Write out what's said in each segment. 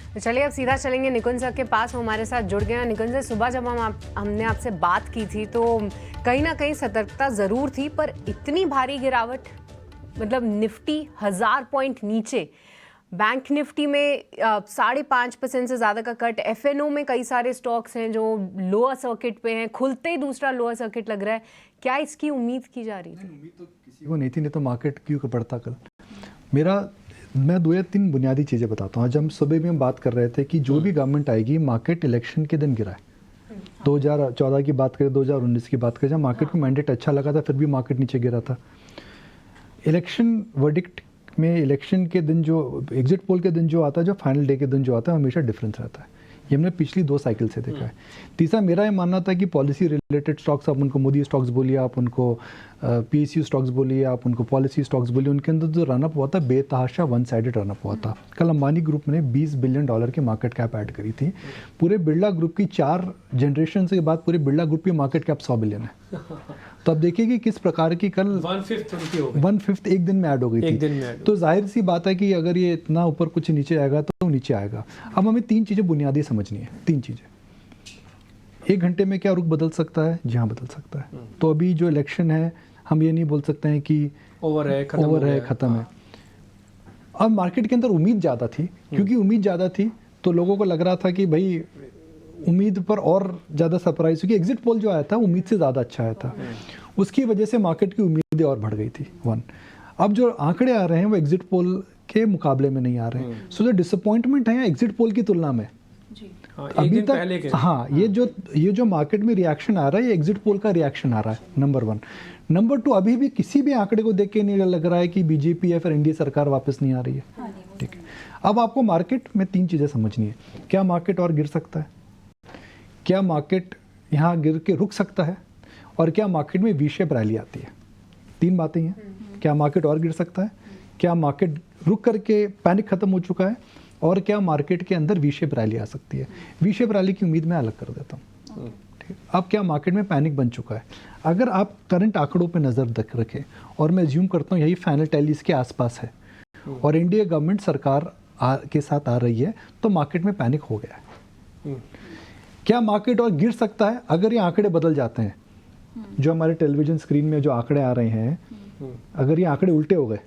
तो चलिए अब सीधा चलेंगे निकुंज सर के पास, वो हमारे साथ जुड़ गए हैं। निकुंज सर, सुबह जब हमने आपसे बात की थी तो कहीं ना कहीं सतर्कता ज़रूर थी, पर इतनी भारी गिरावट, मतलब निफ्टी 1000 पॉइंट नीचे, बैंक निफ्टी में 5.5% से ज़्यादा का कट, एफएनओ में कई सारे स्टॉक्स हैं जो लोअर सर्किट पे हैं, खुलते ही दूसरा लोअर सर्किट लग रहा है। क्या इसकी उम्मीद की जा रही थी? उम्मीद तो किसी को नहीं थी, नहीं तो मार्केट क्यों बढ़ता कल। मैं 2 या 3 बुनियादी चीज़ें बताता हूँ। आज हम सुबह भी हम बात कर रहे थे कि जो भी गवर्नमेंट आएगी, मार्केट इलेक्शन के दिन गिरा है। 2014 की बात करें, 2019 की बात करें, जब मार्केट को मैंडेट अच्छा लगा था, फिर भी मार्केट नीचे गिरा था। इलेक्शन वर्डिक्ट में, इलेक्शन के दिन जो एग्जिट पोल के दिन जो आता है, जो फाइनल डे के दिन जो आता है, हमेशा डिफरेंस रहता है। ये हमने पिछली 2 साइकिल से देखा है। तीसरा, मेरा ये मानना था कि पॉलिसी रिलेटेड स्टॉक्स, आप उनको मोदी स्टॉक्स बोलिए, आप उनको पीएसयू स्टॉक्स बोलिए, आप उनको पॉलिसी स्टॉक्स बोलिए, उनके अंदर जो रनअप हुआ था बेतहाशा वन साइडेड रनअप हुआ था। कल अंबानी ग्रुप ने $20 बिलियन की मार्केट कैप ऐड करी थी। पूरे बिरला ग्रुप की 4 जनरेशन के बाद पूरे बिरला ग्रुप की मार्केट कैप 100 बिलियन है। तो अब देखिए कि किस प्रकार की कल 1/5 एक दिन में ऐड हो गई थी। तो जाहिर सी बात है कि अगर ये इतना ऊपर कुछ नीचे आएगा तो नीचे आएगा। अब हमें 3 चीज़ें बुनियादी समझनी है। 3 चीज़ें, 1 घंटे में क्या रुख बदल सकता है? जी हाँ, बदल सकता है। तो अभी जो इलेक्शन है, हम ये नहीं बोल सकते हैं कि ओवर है, ख़त्म है। अब मार्केट के अंदर उम्मीद ज़्यादा थी, क्योंकि उम्मीद ज़्यादा थी तो लोगों को लग रहा था कि भाई उम्मीद पर और ज़्यादा सरप्राइज, क्योंकि एग्जिट पोल जो आया था उम्मीद से ज़्यादा अच्छा आया था, उसकी वजह से मार्केट की उम्मीदें और बढ़ गई थी। 1, अब जो आंकड़े आ रहे हैं वो एग्जिट पोल के मुकाबले में नहीं आ रहे हैं। सो जो डिसअपॉइंटमेंट है एग्जिट पोल की तुलना में अभी तक, हाँ, ये जो मार्केट में रिएक्शन आ रहा है, ये एग्जिट पोल का रिएक्शन आ रहा है, नंबर 1। नंबर 2, अभी भी किसी भी आंकड़े को देख के नहीं लग रहा है कि बीजेपी या फिर एनडीए सरकार वापस नहीं आ रही है। ठीक है, अब आपको मार्केट में 3 चीज़ें समझनी है। क्या मार्केट और गिर सकता है? क्या मार्केट यहाँ गिर के रुक सकता है? और क्या मार्केट में वी शेप रैली आती है? 3 बातें हैं। क्या मार्केट और गिर सकता है? क्या मार्केट रुक करके पैनिक खत्म हो चुका है? और क्या मार्केट के अंदर वी शेप रैली आ सकती है? वी शेप रैली की उम्मीद मैं अलग कर देता हूँ। ठीक, अब क्या मार्केट में पैनिक बन चुका है? अगर आप करंट आंकड़ों पे नज़र रखें, और मैं ज्यूम करता हूँ यही फाइनल टैली इसके आसपास है, और इंडिया गवर्नमेंट सरकार के साथ आ रही है, तो मार्केट में पैनिक हो गया है। क्या मार्केट और गिर सकता है? अगर ये आंकड़े बदल जाते हैं, जो हमारे टेलीविजन स्क्रीन में जो आंकड़े आ रहे हैं, अगर ये आंकड़े उल्टे हो गए,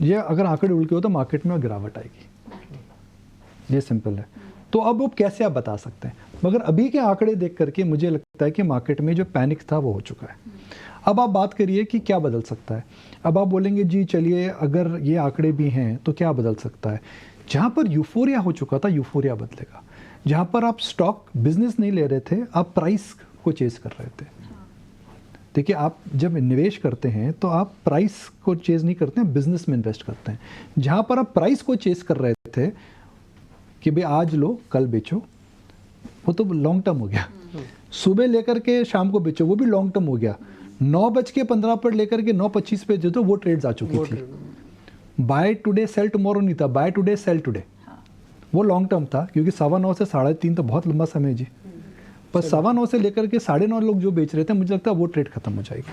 ये अगर आंकड़े उल्टे हो तो मार्केट में गिरावट आएगी। ये सिंपल है। तो अब वो कैसे आप बता सकते हैं? मगर अभी के आंकड़े देख करके मुझे लगता है कि मार्केट में जो पैनिक था वो हो चुका है। अब आप बात करिए कि क्या बदल सकता है। अब आप बोलेंगे जी चलिए, अगर ये आंकड़े भी हैं तो क्या बदल सकता है? जहाँ पर यूफोरिया हो चुका था, यूफोरिया बदलेगा। जहाँ पर आप स्टॉक बिजनेस नहीं ले रहे थे, आप प्राइस को चेज कर रहे थे। देखिए, आप जब निवेश करते हैं तो आप प्राइस को चेज नहीं करते हैं, बिजनेस में इन्वेस्ट करते हैं। जहाँ पर आप प्राइस को चेज कर रहे थे कि भाई आज लो कल बेचो, वो तो लॉन्ग टर्म हो गया। सुबह लेकर के शाम को बेचो, वो भी लॉन्ग टर्म हो गया। 9:15 पर लेकर के 9:25 पे जो, तो वो ट्रेड्स आ चुकी थी। बाय टुडे सेल टुमारो नहीं था, बाय टुडे सेल टुडे, वो लॉन्ग टर्म था। क्योंकि 9:15 से 3:30 तो बहुत लंबा समय जी, पर 9:15 से लेकर के 9:30 लोग जो बेच रहे थे, मुझे लगता है वो ट्रेड खत्म हो जाएगी।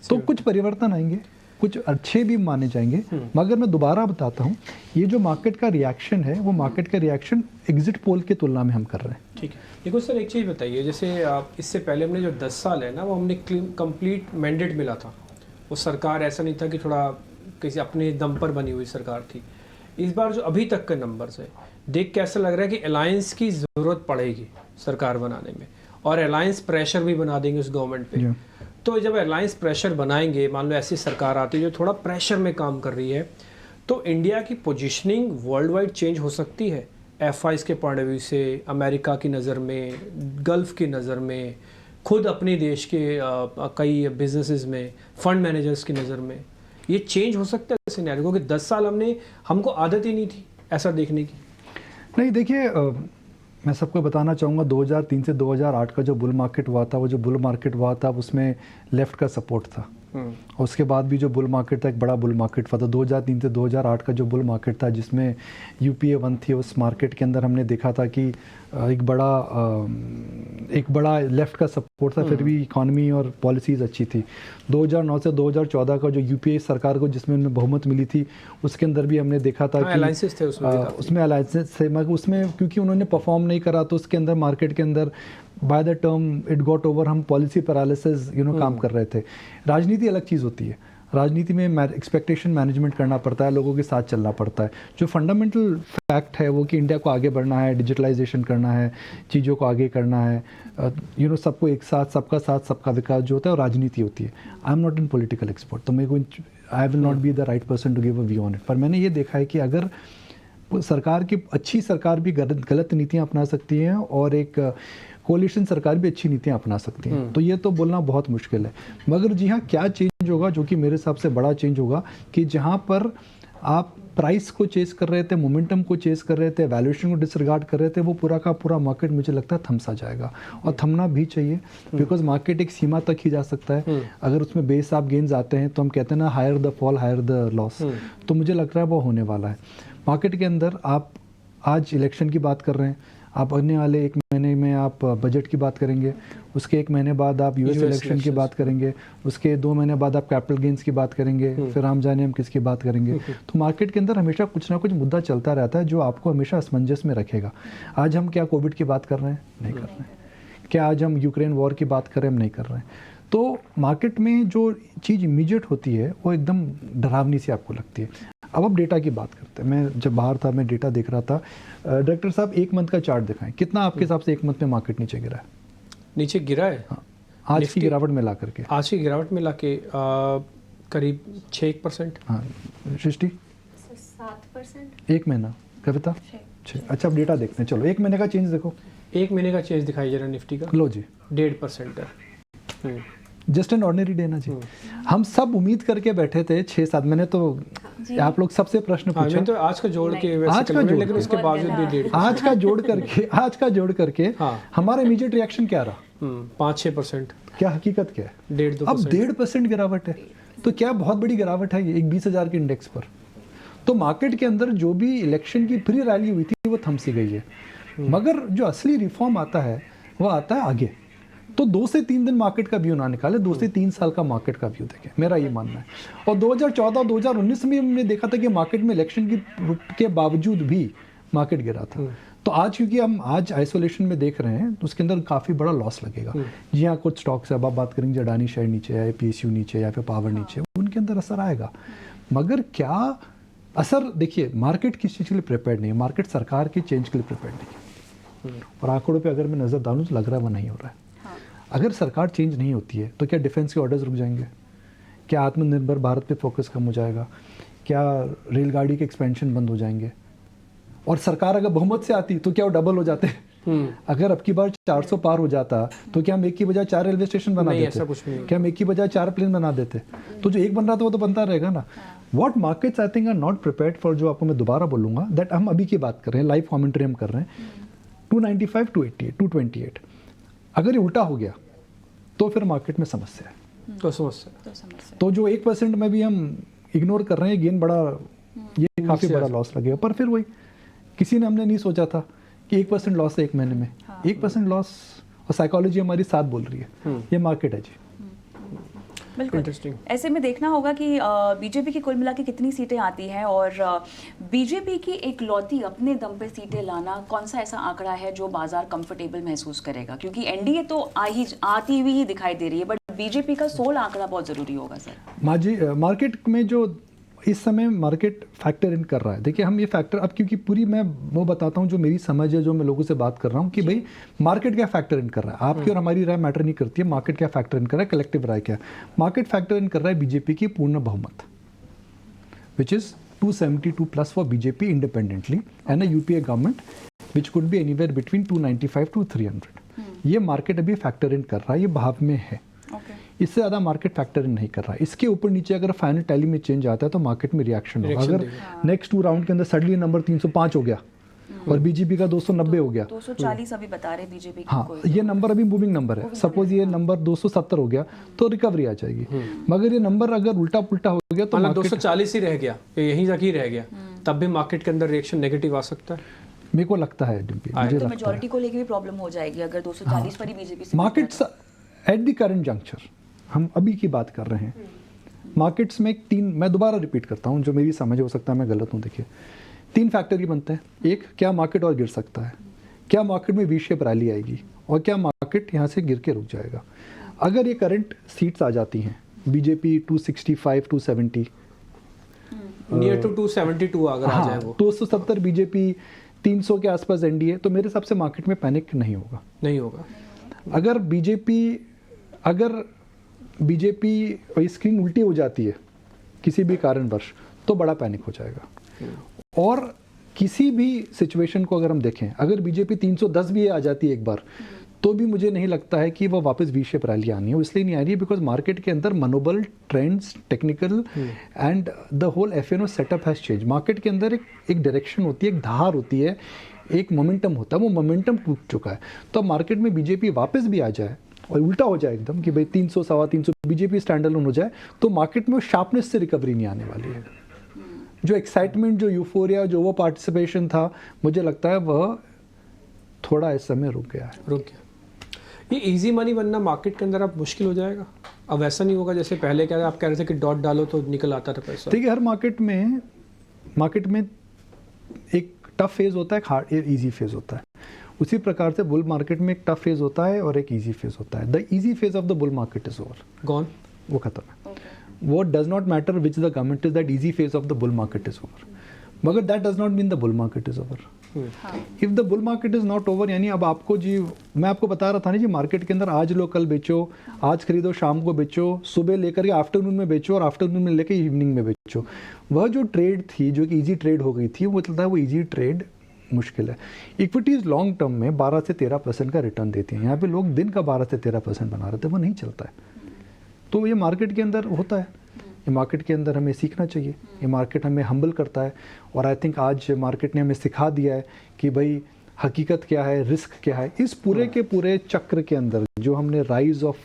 तो कुछ परिवर्तन आएंगे, कुछ अच्छे भी माने जाएंगे। मगर मैं दोबारा बताता हूँ, ये जो मार्केट का रिएक्शन है, वो मार्केट का रिएक्शन एग्जिट पोल की तुलना में हम कर रहे हैं। ठीक है, देखो सर, एक चीज़ बताइए, जैसे आप इससे पहले हमने जो 10 साल है ना, वो हमने कंप्लीट मैंडेट मिला था। वो सरकार ऐसा नहीं था कि थोड़ा किसी अपने दम पर बनी हुई सरकार थी। इस बार जो अभी तक के नंबर्स है देख के ऐसा लग रहा है कि अलायंस की ज़रूरत पड़ेगी सरकार बनाने में, और अलायंस प्रेशर भी बना देंगे उस गवर्नमेंट पे। तो जब अलायंस प्रेशर बनाएंगे, मान लो ऐसी सरकार आती है जो थोड़ा प्रेशर में काम कर रही है, तो इंडिया की पोजीशनिंग वर्ल्ड वाइड चेंज हो सकती है। एफआईज के पॉइंट ऑफ व्यू से, अमेरिका की नज़र में, गल्फ़ की नज़र में, खुद अपने देश के कई बिजनेसेस में, फंड मैनेजर्स की नज़र में, ये चेंज हो सकता है सिनेरियो, क्योंकि 10 साल हमको आदत ही नहीं थी ऐसा देखने की। नहीं, देखिए, मैं सबको बताना चाहूँगा 2003 से 2008 का जो बुल मार्केट हुआ था, वो जो बुल मार्केट हुआ था उसमें लेफ़्ट का सपोर्ट था। और उसके बाद भी जो बुल मार्केट था, एक बड़ा बुल मार्केट था 2003 से 2008 का जो बुल मार्केट था, जिसमें यूपीए 1 थी, उस मार्केट के अंदर हमने देखा था कि एक बड़ा लेफ्ट का सपोर्ट था, फिर भी इकॉनमी और पॉलिसीज़ अच्छी थी। 2009 से 2014 का जो यूपीए सरकार को जिसमें उन्हें बहुमत मिली थी, उसके अंदर भी हमने देखा था कि अलायंसेस थे उसमें अलायंसेस थे, मगर उसमें क्योंकि उन्होंने परफॉर्म नहीं करा तो उसके अंदर मार्केट के अंदर by the term it got over, हम पॉलिसी पैरालिसिस काम कर रहे थे। राजनीति अलग चीज़ होती है, राजनीति में एक्सपेक्टेशन मैनेजमेंट करना पड़ता है, लोगों के साथ चलना पड़ता है। जो फंडामेंटल फैक्ट है वो कि इंडिया को आगे बढ़ना है, डिजिटलाइजेशन करना है, चीज़ों को आगे करना है, सबको एक साथ, सबका साथ सबका विकास जो होता है, और राजनीति होती है। I am not in political expert, तो मेरे को I will not be the right person to give a view on it. पर मैंने ये देखा है कि अगर सरकार की अच्छी सरकार भी गलत नीतियाँ अपना सकती हैं और एक कोलिशन सरकार भी अच्छी नीतियाँ अपना सकती हैं, तो ये तो बोलना बहुत मुश्किल है। मगर जी हाँ, क्या चेंज होगा, जो कि मेरे हिसाब से बड़ा चेंज होगा, कि जहाँ पर आप प्राइस को चेस कर रहे थे, मोमेंटम को चेस कर रहे थे, वैल्यूएशन को डिसरिगार्ड कर रहे थे, वो पूरा का पूरा मार्केट मुझे लगता है थमसा जाएगा, और थमना भी चाहिए, बिकॉज मार्केट एक सीमा तक ही जा सकता है। अगर उसमें बेस आप गेन्स आते हैं तो हम कहते हैं ना, higher the fall higher the loss, तो मुझे लग रहा है वो होने वाला है। मार्केट के अंदर आप आज इलेक्शन की बात कर रहे हैं, आप आने वाले 1 महीने में आप बजट की बात करेंगे, उसके 1 महीने बाद आप यूएस इलेक्शन की बात करेंगे, उसके 2 महीने बाद आप कैपिटल गेन्स की बात करेंगे, फिर हम जाने हम किसकी बात करेंगे। तो मार्केट के अंदर हमेशा कुछ ना कुछ मुद्दा चलता रहता है जो आपको हमेशा असमंजस में रखेगा। आज हम क्या कोविड की बात कर रहे हैं? नहीं कर रहे हैं। क्या आज हम यूक्रेन वॉर की बात कर रहे हैं? हम नहीं कर रहे हैं। तो मार्केट में जो चीज़ इमीडिएट होती है वो एकदम डरावनी सी आपको लगती है। अब डेटा की बात करते हैं। मैं जब बाहर था, मैं डेटा देख रहा था। डायरेक्टर साहब, 1 मंथ का चार्ट दिखाएं, कितना आपके हिसाब से 1 मंथ में मार्केट नीचे गिरा है? नीचे गिरा है? हाँ, आज की गिरावट में ला करके, आज की गिरावट में लाके करीब 6%। हाँ, सृष्टि 7%, 1 महीना, कविता 6। अच्छा, अब डेटा देखते हैं, चलो 1 महीने का चेंज देखो। 1 महीने का चेंज दिखाई जरा निफ्टी का। लो जी, 1.5% है। जस्ट एन ऑर्डिनरी डे ना जी। हम सब उम्मीद करके बैठे थे 6-7 महीने, तो आप लोग सबसे प्रश्न पूछा। तो आज का जोड़ के वैसे आज का जोड़, लेकिन उसके बावजूद भी 1.5%। आज का जोड़ करके हाँ, हमारा इमीडिएट रिएक्शन क्या रहा? 5-6%। क्या हकीकत क्या है? 1.5-2%। अब 1.5% गिरावट है, तो क्या बहुत बड़ी गिरावट है ये एक 20,000 के इंडेक्स पर। तो मार्केट के अंदर जो भी इलेक्शन की प्री रैली हुई थी वो थमसी गई है, मगर जो असली रिफॉर्म आता है वो आता है आगे। तो 2 से 3 दिन मार्केट का व्यू ना निकाले, 2 से 3 साल का मार्केट का व्यू देखें, मेरा ये मानना है। और 2014 2019 में हमने देखा था कि मार्केट में इलेक्शन के बावजूद भी मार्केट गिरा था। तो आज क्योंकि हम आज आइसोलेशन में देख रहे हैं, तो उसके अंदर काफ़ी बड़ा लॉस लगेगा। जी हाँ, कुछ स्टॉक्स है, अब आप बात करेंगे अडानी शेयर नीचे है, PSU नीचे या फिर पावर नीचे, उनके अंदर असर आएगा। मगर क्या असर, देखिए मार्केट किस चीज़ के लिए प्रिपेयर्ड नहीं है, मार्केट सरकार के चेंज के लिए प्रिपेयर्ड नहीं है। और आंकड़ों पे अगर मैं नज़र डालूँ तो लग रहा है वो नहीं हो रहा है। अगर सरकार चेंज नहीं होती है तो क्या डिफेंस के ऑर्डर्स रुक जाएंगे? क्या आत्मनिर्भर भारत पे फोकस कम हो जाएगा? क्या रेलगाड़ी के एक्सपेंशन बंद हो जाएंगे? और सरकार अगर बहुमत से आती तो क्या वो डबल हो जाते? अगर अब की बार 400 पार हो जाता तो क्या हम एक की बजाय 4 रेलवे स्टेशन बना देते? ऐसा कुछ नहीं। क्या हम एक की बजाय 4 प्लेन बना देते? तो जो एक बन रहा था वो तो बनता रहेगा ना। What markets I think are not prepared for, जो आपको मैं दोबारा बोलूँगा, दैट हम अभी की बात कर रहे हैं, लाइव कॉमेंट्री हम कर रहे हैं, 295, 288, 228। अगर ये उल्टा हो गया तो फिर मार्केट में समस्या है। तो जो 1% में भी हम इग्नोर कर रहे हैं, गेन बड़ा, ये काफ़ी बड़ा लॉस लगेगा। पर फिर वही, किसी ने हमने नहीं सोचा था कि 1% लॉस है 1 महीने में। 1% लॉस, और साइकोलॉजी हमारी साथ बोल रही है, ये मार्केट है जी। बिल्कुल। ऐसे में देखना होगा कि बीजेपी की कुल मिला के कितनी सीटें आती हैं, और बीजेपी की एक लौती अपने दम पे सीटें लाना कौन सा ऐसा आंकड़ा है जो बाजार कंफर्टेबल महसूस करेगा? क्योंकि एनडीए तो आती हुई ही दिखाई दे रही है, बट बीजेपी का 16 आंकड़ा बहुत जरूरी होगा सर। माजी मार्केट में जो इस समय मार्केट फैक्टर इन कर रहा है, देखिए हम ये फैक्टर, अब क्योंकि पूरी मैं वो बताता हूँ जो मेरी समझ है, जो मैं लोगों से बात कर रहा हूँ कि भाई मार्केट क्या फैक्टर इन कर रहा है। आपकी और हमारी राय मैटर नहीं करती है, मार्केट क्या फैक्टर इन कर रहा है, कलेक्टिव राय क्या है। मार्केट फैक्टर इन कर रहा है बीजेपी की पूर्ण बहुमत, which is 272 plus for BJP independently, and a UPA government which could be anywhere between 295 to 300। ये मार्केट अभी फैक्टर इन कर रहा है, ये भाव में है। इससे ज़्यादा मार्केट फैक्टर इन नहीं कर रहा है। इसके ऊपर नीचे अगर फाइनल टैली में चेंज आता है तो मार्केट में रिएक्शन होगा। अगर नेक्स्ट 2 राउंड के अंदर सडनली नंबर 305 हो गया और बीजेपी का 290 हो गया। 240 अभी बता रहे बीजेपी की हाँ, कोई। ये नंबर अभी मूविंग नंबर है। सपोज ये नंबर 270 हो गया तो रिकवरी आ जाएगी, मगर ये नंबर अगर उल्टा पुल्टा हो गया तो मतलब मार्केट 240 ही रह गया, ये यहीं तक ही रह गया, तब भी मार्केट के अंदर रिएक्शन नेगेटिव आ सकता है। मेरे को लगता है डिम्पी, मुझे तो लगता है मेजोरिटी को लेके भी प्रॉब्लम हो जाएगी अगर 240 पर ही बीजेपी से markets at the current juncture, हम अभी की बात कर रहे हैं, मार्केट्स में मैं दोबारा रिपीट करता हूँ, जो मेरी समझ हो सकता है मैं गलत हूँ। देखिए 3 फैक्टर ही बनते हैं। एक, क्या मार्केट और गिर सकता है, क्या मार्केट में वी शेप रैली आएगी, और क्या मार्केट यहाँ से गिर के रुक जाएगा। अगर ये करंट सीट्स आ जाती हैं बीजेपी 265 270 नियर टू 272 अगर आ जाए वो 270 बीजेपी 300 के आसपास एनडीए, तो मेरे हिसाब से मार्केट में पैनिक नहीं होगा। नहीं होगा। अगर बीजेपी और स्क्रीन उल्टी हो जाती है किसी भी कारणवश तो बड़ा पैनिक हो जाएगा। और किसी भी सिचुएशन को अगर हम देखें, अगर बीजेपी 310 भी आ जाती है एक बार, तो भी मुझे नहीं लगता है कि वो वापस वी शेप रैली आनी है। वो इसलिए नहीं आ रही है बिकॉज मार्केट के अंदर मनोबल, trends, technical and the whole F and O setup has change. Market के अंदर एक डायरेक्शन होती है, एक धार होती है, एक मोमेंटम होता है, वो मोमेंटम टूट चुका है। तो अब मार्केट में बीजेपी वापस भी आ जाए और उल्टा हो जाए एकदम कि भाई 300 सवा 300 बीजेपी स्टैंड अलोन हो जाए, तो मार्केट में शार्पनेस से रिकवरी नहीं आने वाली है। जो एक्साइटमेंट, जो यूफोरिया, जो वो पार्टिसिपेशन था, मुझे लगता है वह थोड़ा इस समय रुक गया है। रुक गया। ये इजी मनी बनना मार्केट के अंदर अब मुश्किल हो जाएगा। अब वैसा नहीं होगा जैसे पहले क्या आप कह रहे थे कि डॉट डालो तो निकल आता था पैसा। ठीक है, हर मार्केट में एक टफ फेज होता है, एक हार्ड इजी फेज होता है। उसी प्रकार से बुल मार्केट में एक टफ फेज होता है और एक इजी फेज होता है। The easy phase of the bull market is over, gone, वो खत्म है। वो does not matter which the government is, that easy phase of the bull market is over, मगर that does not mean the bull market is over. If the bull market is not over, यानी अब आपको जी, मैं आपको बता रहा था ना जी, मार्केट के अंदर आज लो कल बेचो, आज खरीदो शाम को बेचो, सुबह लेकर के आफ्टरनून में बेचो और आफ्टरनून में लेकर इवनिंग में बेचो। वह जो ट्रेड थी, जो कि इजी ट्रेड हो गई थी, वो चलता है, वो इजी ट्रेड मुश्किल है। इक्विटीज लॉन्ग टर्म में 12 से 13% का रिटर्न देती हैं। यहाँ पे लोग दिन का 12 से 13% बना रहे थे, वो नहीं चलता है। तो ये मार्केट के अंदर होता है, ये मार्केट के अंदर हमें सीखना चाहिए। ये मार्केट हमें हम्बल करता है और आई थिंक आज मार्केट ने हमें सिखा दिया है कि भाई हकीकत क्या है, रिस्क क्या है। इस पूरे के पूरे चक्र के अंदर जो हमने rise of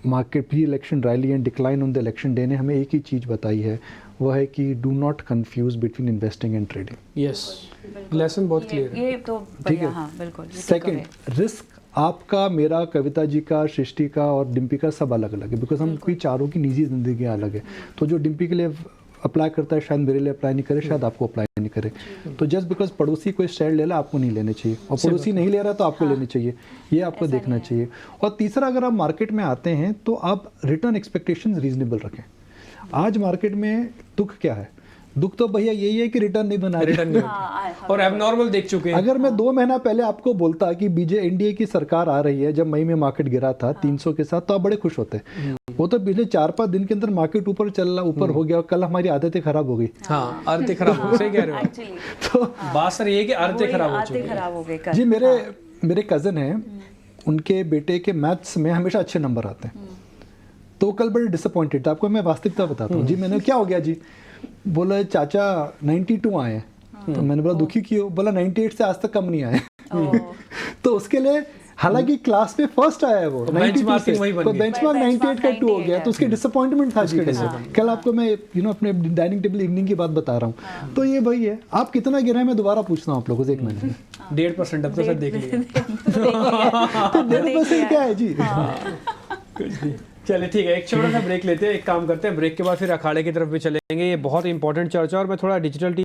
market, pre election rally and decline on the election day ने हमें एक ही चीज़ बताई है, वह है कि do not confuse between investing and trading. Yes, lesson बहुत क्लियर है। ये तो ठीक है। हाँ, बिल्कुल। सेकंड, रिस्क आपका, मेरा, कविता जी का, सृष्टि का और डिम्पी का सब अलग अलग है, बिकॉज हम कोई चारों की निजी जिंदगी अलग है। तो जो डिम्पी के लिए अप्लाई करता है शायद मेरे लिए अप्लाई नहीं करे, शायद आपको अप्लाई नहीं करे। तो जस्ट बिकॉज पड़ोसी कोई स्टैंड ले ला, आपको नहीं लेने चाहिए, और पड़ोसी नहीं ले रहा तो आपको लेने चाहिए, ये आपको देखना चाहिए। और तीसरा, अगर आप मार्केट में आते हैं तो आप रिटर्न एक्सपेक्टेशंस रीजनेबल रखें। आज मार्केट में दुख क्या है? दुख तो भैया यही है कि रिटर्न नहीं बना, रिटर्न नहीं और एबनॉर्मल देख चुके हैं। अगर मैं 2 महीना पहले आपको बोलता कि एनडीए की सरकार आ रही है, जब मई में मार्केट गिरा था 300 के साथ, तो आप बड़े खुश होते। वो तो पिछले 4-5 दिन के अंदर मार्केट ऊपर चल रहा, ऊपर हो गया, और कल हमारी आदतें खराब हो गई। हाँ, आदतें खराब हो, सही कह रहे हो। तो बात सर ये है कि आदतें खराब हो चुकी हैं। जी, मेरे कजन हैं, उनके बेटे के मैथ्स में हमेशा अच्छे नंबर आते हैं। तो कल बड़े डिसअपॉइंटेड था। आपको मैं वास्तविकता बताता हूँ जी। मैंने, क्या हो गया जी? बोला चाचा 92 आए। तो मैंने बोला दुखी क्यों? बोला 98 से आज तक कम नहीं आए। तो उसके लिए, हालांकि क्लास में फर्स्ट आया है वो, 92 से, तो बेंचमार्क 98 का 2 हो गया, तो उसकी डिसअपॉइंटमेंट था जी। कल आपको मैं अपने डाइनिंग टेबल इवनिंग की बात बता रहा हूँ। तो ये वही है। आप कितना गिरा है मैं दोबारा पूछता हूँ आप लोगों से 1 महीने में। 1.5% अब तो सर देख लिया। तो 1.5% क्या है जी? कुछ नहीं। चलिए ठीक है, एक छोटा सा ब्रेक लेते हैं। एक काम करते हैं, ब्रेक के बाद फिर अखाड़े की तरफ भी चलेंगे। ये बहुत इंपॉर्टेंट चर्चा, और मैं थोड़ा डिजिटल